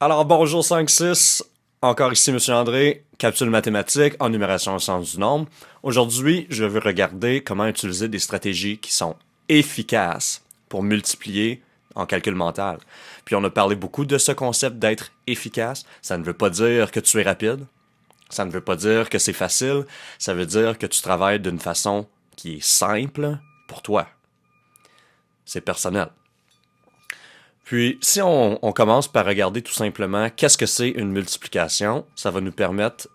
Alors bonjour 5-6, encore ici Monsieur André, capsule mathématique en numération au sens du nombre. Aujourd'hui, je veux regarder comment utiliser des stratégies qui sont efficaces pour multiplier en calcul mental. Puis on a parlé beaucoup de ce concept d'être efficace. Ça ne veut pas dire que tu es rapide, ça ne veut pas dire que c'est facile, ça veut dire que tu travailles d'une façon qui est simple pour toi. C'est personnel. Puis, si on commence par regarder tout simplement qu'est-ce que c'est une multiplication, ça va nous permettre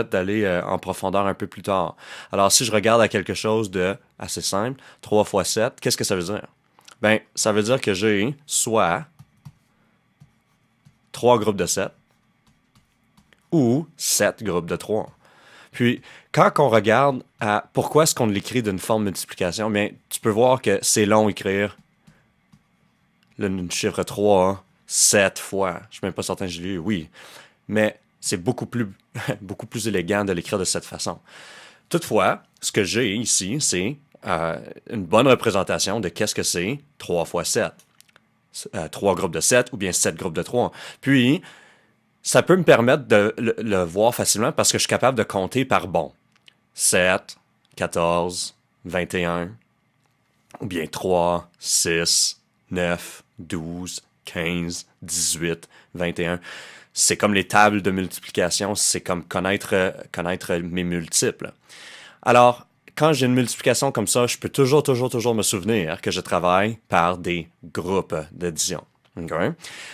d'aller en profondeur un peu plus tard. Alors, si je regarde à quelque chose de assez simple, 3 fois 7, qu'est-ce que ça veut dire? Ben, ça veut dire que j'ai soit 3 groupes de 7 ou 7 groupes de 3. Puis, quand on regarde à pourquoi est-ce qu'on l'écrit d'une forme de multiplication, bien, tu peux voir que c'est long à écrire le chiffre 3, 7 fois. Je suis même pas certain que je l'ai eu, oui. Mais c'est beaucoup plus, beaucoup plus élégant de l'écrire de cette façon. Toutefois, ce que j'ai ici, c'est une bonne représentation de qu'est-ce que c'est 3 fois 7. 3 groupes de 7 ou bien 7 groupes de 3. Puis, ça peut me permettre de le voir facilement parce que je suis capable de compter par bon. 7, 14, 21, ou bien 3, 6, 9, 12, 15, 18, 21. C'est comme les tables de multiplication, c'est comme connaître mes multiples. Alors, quand j'ai une multiplication comme ça, je peux toujours me souvenir que je travaille par des groupes d'addition. Okay?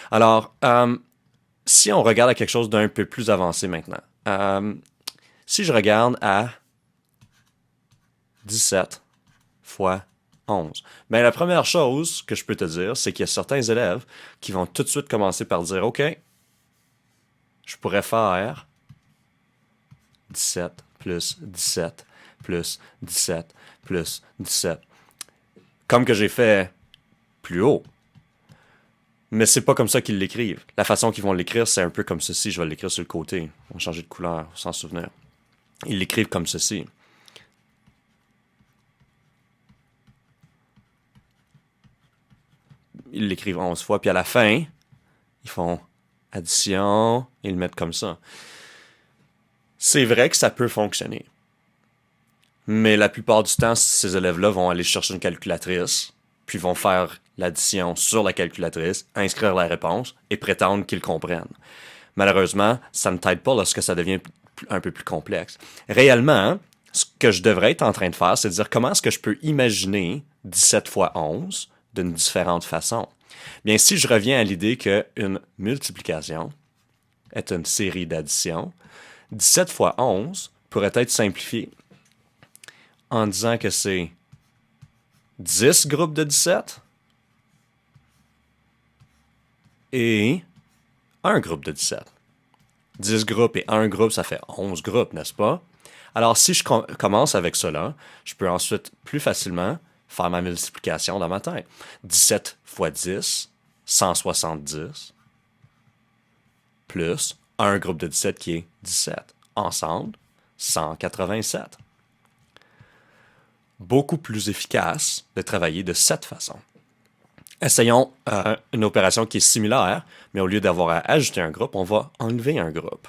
Alors, si on regarde à quelque chose d'un peu plus avancé maintenant, si je regarde à 17 fois 11. Bien, la première chose que je peux te dire, c'est qu'il y a certains élèves qui vont tout de suite commencer par dire « OK, je pourrais faire 17 plus 17 plus 17 plus 17. » Comme que j'ai fait plus haut. Mais c'est pas comme ça qu'ils l'écrivent. La façon qu'ils vont l'écrire, c'est un peu comme ceci. Je vais l'écrire sur le côté. On va changer de couleur, sans souvenir. Ils l'écrivent comme ceci. Ils l'écrivent 11 fois, puis à la fin, ils font addition, et ils le mettent comme ça. C'est vrai que ça peut fonctionner. Mais la plupart du temps, ces élèves-là vont aller chercher une calculatrice, puis vont faire l'addition sur la calculatrice, inscrire la réponse, et prétendre qu'ils comprennent. Malheureusement, ça ne t'aide pas lorsque ça devient un peu plus complexe. Réellement, ce que je devrais être en train de faire, c'est de dire comment est-ce que je peux imaginer 17 fois 11 d'une différente façon. Bien, si je reviens à l'idée qu'une multiplication est une série d'additions, 17 fois 11 pourrait être simplifié en disant que c'est 10 groupes de 17 et un groupe de 17. 10 groupes et un groupe, ça fait 11 groupes, n'est-ce pas? Alors, si je commence avec cela, je peux ensuite plus facilement faire ma multiplication dans ma tête. 17 fois 10, 170, plus un groupe de 17 qui est 17. Ensemble, 187. Beaucoup plus efficace de travailler de cette façon. Essayons une opération qui est similaire, mais au lieu d'avoir à ajouter un groupe, on va enlever un groupe.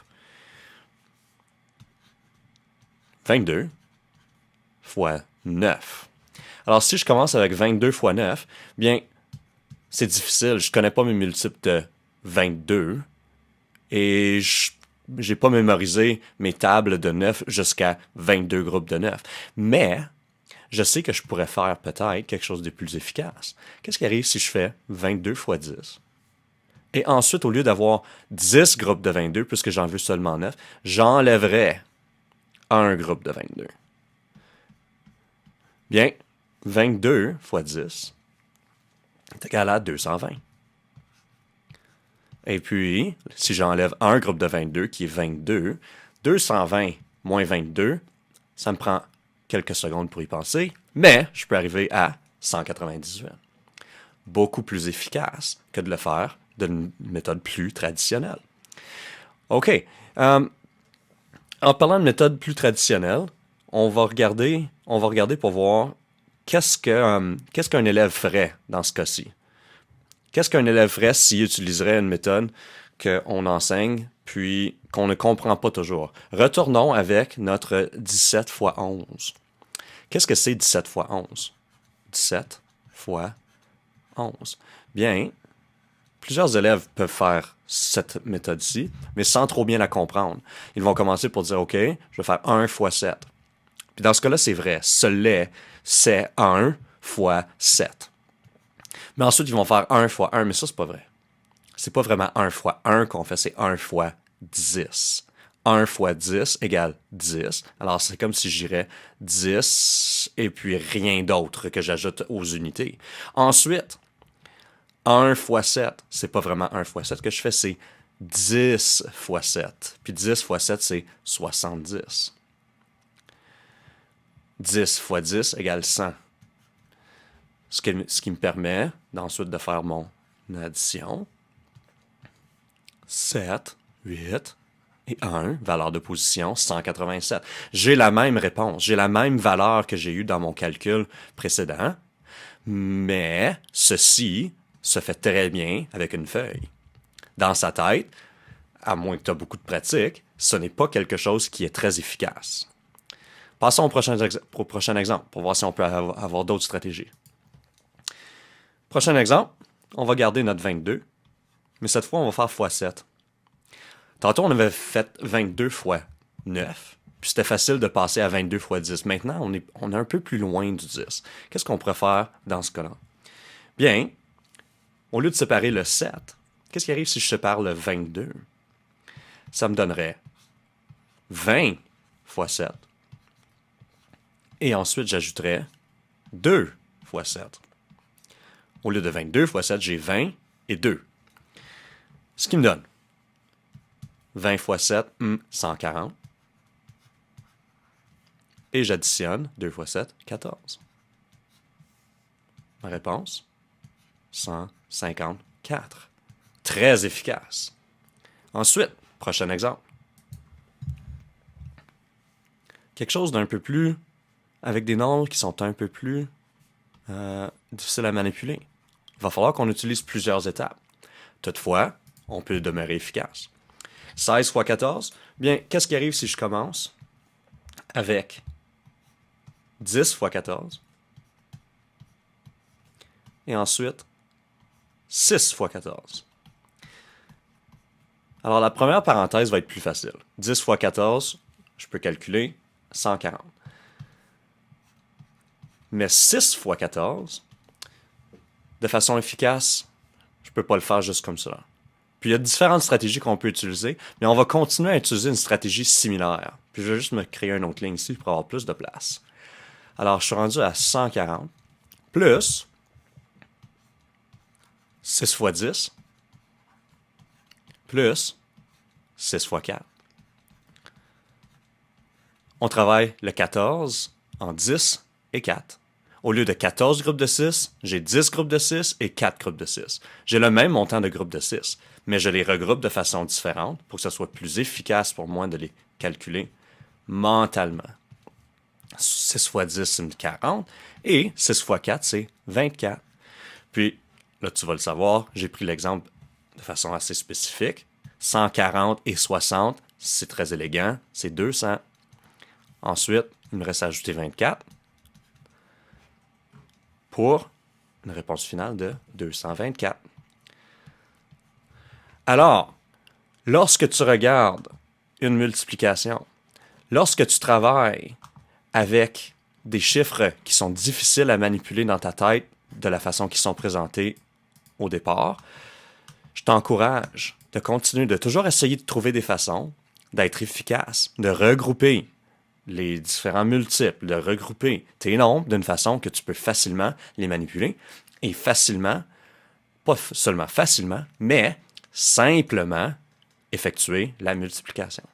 22 fois 9. Alors, si je commence avec 22 fois 9, bien, c'est difficile. Je ne connais pas mes multiples de 22 et je n'ai pas mémorisé mes tables de 9 jusqu'à 22 groupes de 9. Mais je sais que je pourrais faire peut-être quelque chose de plus efficace. Qu'est-ce qui arrive si je fais 22 fois 10? Et ensuite, au lieu d'avoir 10 groupes de 22, puisque j'en veux seulement 9, j'enlèverais un groupe de 22. Bien, 22 fois 10 est égal à 220. Et puis, si j'enlève un groupe de 22, qui est 22, 220 moins 22, ça me prend quelques secondes pour y penser, mais je peux arriver à 198. Beaucoup plus efficace que de le faire d'une méthode plus traditionnelle. OK. En parlant de méthode plus traditionnelle, on va regarder pour voir qu'est-ce qu'un élève ferait dans ce cas-ci. Qu'est-ce qu'un élève ferait s'il utiliserait une méthode qu'on enseigne, puis qu'on ne comprend pas toujours? Retournons avec notre 17 fois 11. Qu'est-ce que c'est 17 fois 11? 17 fois 11. Bien, plusieurs élèves peuvent faire cette méthode-ci, mais sans trop bien la comprendre. Ils vont commencer pour dire, OK, je vais faire 1 fois 7. Puis dans ce cas-là, c'est vrai. Ce lait, c'est 1 fois 7. Mais ensuite, ils vont faire 1 fois 1, mais ça, c'est pas vrai. C'est pas vraiment 1 fois 1 qu'on fait, c'est 1 fois 10. 1 fois 10 égale 10. Alors, c'est comme si j'irais 10 et puis rien d'autre que j'ajoute aux unités. Ensuite, 1 fois 7, c'est pas vraiment 1 fois 7 que je fais, c'est 10 fois 7. Puis 10 fois 7, c'est 70. 10 fois 10 égale 100. Ce qui me permet ensuite de faire mon addition. 7, 8 et 1, valeur de position, 187. J'ai la même réponse, j'ai la même valeur que j'ai eue dans mon calcul précédent, mais ceci se fait très bien avec une feuille. Dans sa tête, à moins que tu aies beaucoup de pratique, ce n'est pas quelque chose qui est très efficace. Passons au prochain exemple pour voir si on peut avoir d'autres stratégies. Prochain exemple, on va garder notre 22, mais cette fois, on va faire fois 7. Tantôt, on avait fait 22 fois 9, puis c'était facile de passer à 22 fois 10. Maintenant, on est un peu plus loin du 10. Qu'est-ce qu'on pourrait faire dans ce cas-là? Bien, au lieu de séparer le 7, qu'est-ce qui arrive si je sépare le 22? Ça me donnerait 20 fois 7. Et ensuite, j'ajouterais 2 fois 7. Au lieu de 22 fois 7, j'ai 20 et 2. Ce qui me donne 20 fois 7, 140. Et j'additionne 2 fois 7, 14. Ma réponse, 154. Très efficace. Ensuite, prochain exemple. Quelque chose d'un peu plus, avec des nombres qui sont un peu plus difficiles à manipuler. Il va falloir qu'on utilise plusieurs étapes. Toutefois, on peut demeurer efficace. 16 fois 14, bien, qu'est-ce qui arrive si je commence avec 10 fois 14 et ensuite 6 fois 14? Alors, la première parenthèse va être plus facile. 10 fois 14, je peux calculer 140. Mais 6 fois 14, de façon efficace, je ne peux pas le faire juste comme ça. Puis il y a différentes stratégies qu'on peut utiliser, mais on va continuer à utiliser une stratégie similaire. Puis je vais juste me créer une autre ligne ici pour avoir plus de place. Alors, je suis rendu à 140, plus 6 fois 10, plus 6 fois 4. On travaille le 14 en 10 et 4. Au lieu de 14 groupes de 6, j'ai 10 groupes de 6 et 4 groupes de 6. J'ai le même montant de groupes de 6, mais je les regroupe de façon différente pour que ce soit plus efficace pour moi de les calculer mentalement. 6 fois 10, c'est 40, et 6 fois 4, c'est 24. Puis, là, tu vas le savoir, j'ai pris l'exemple de façon assez spécifique. 140 et 60, c'est très élégant, c'est 200. Ensuite, il me reste à ajouter 24 pour une réponse finale de 224. Alors, lorsque tu regardes une multiplication, lorsque tu travailles avec des chiffres qui sont difficiles à manipuler dans ta tête de la façon qu'ils sont présentés au départ, je t'encourage de continuer, de toujours essayer de trouver des façons d'être efficace, de regrouper les différents multiples, de regrouper tes nombres d'une façon que tu peux facilement les manipuler et facilement, pas seulement facilement, mais simplement effectuer la multiplication.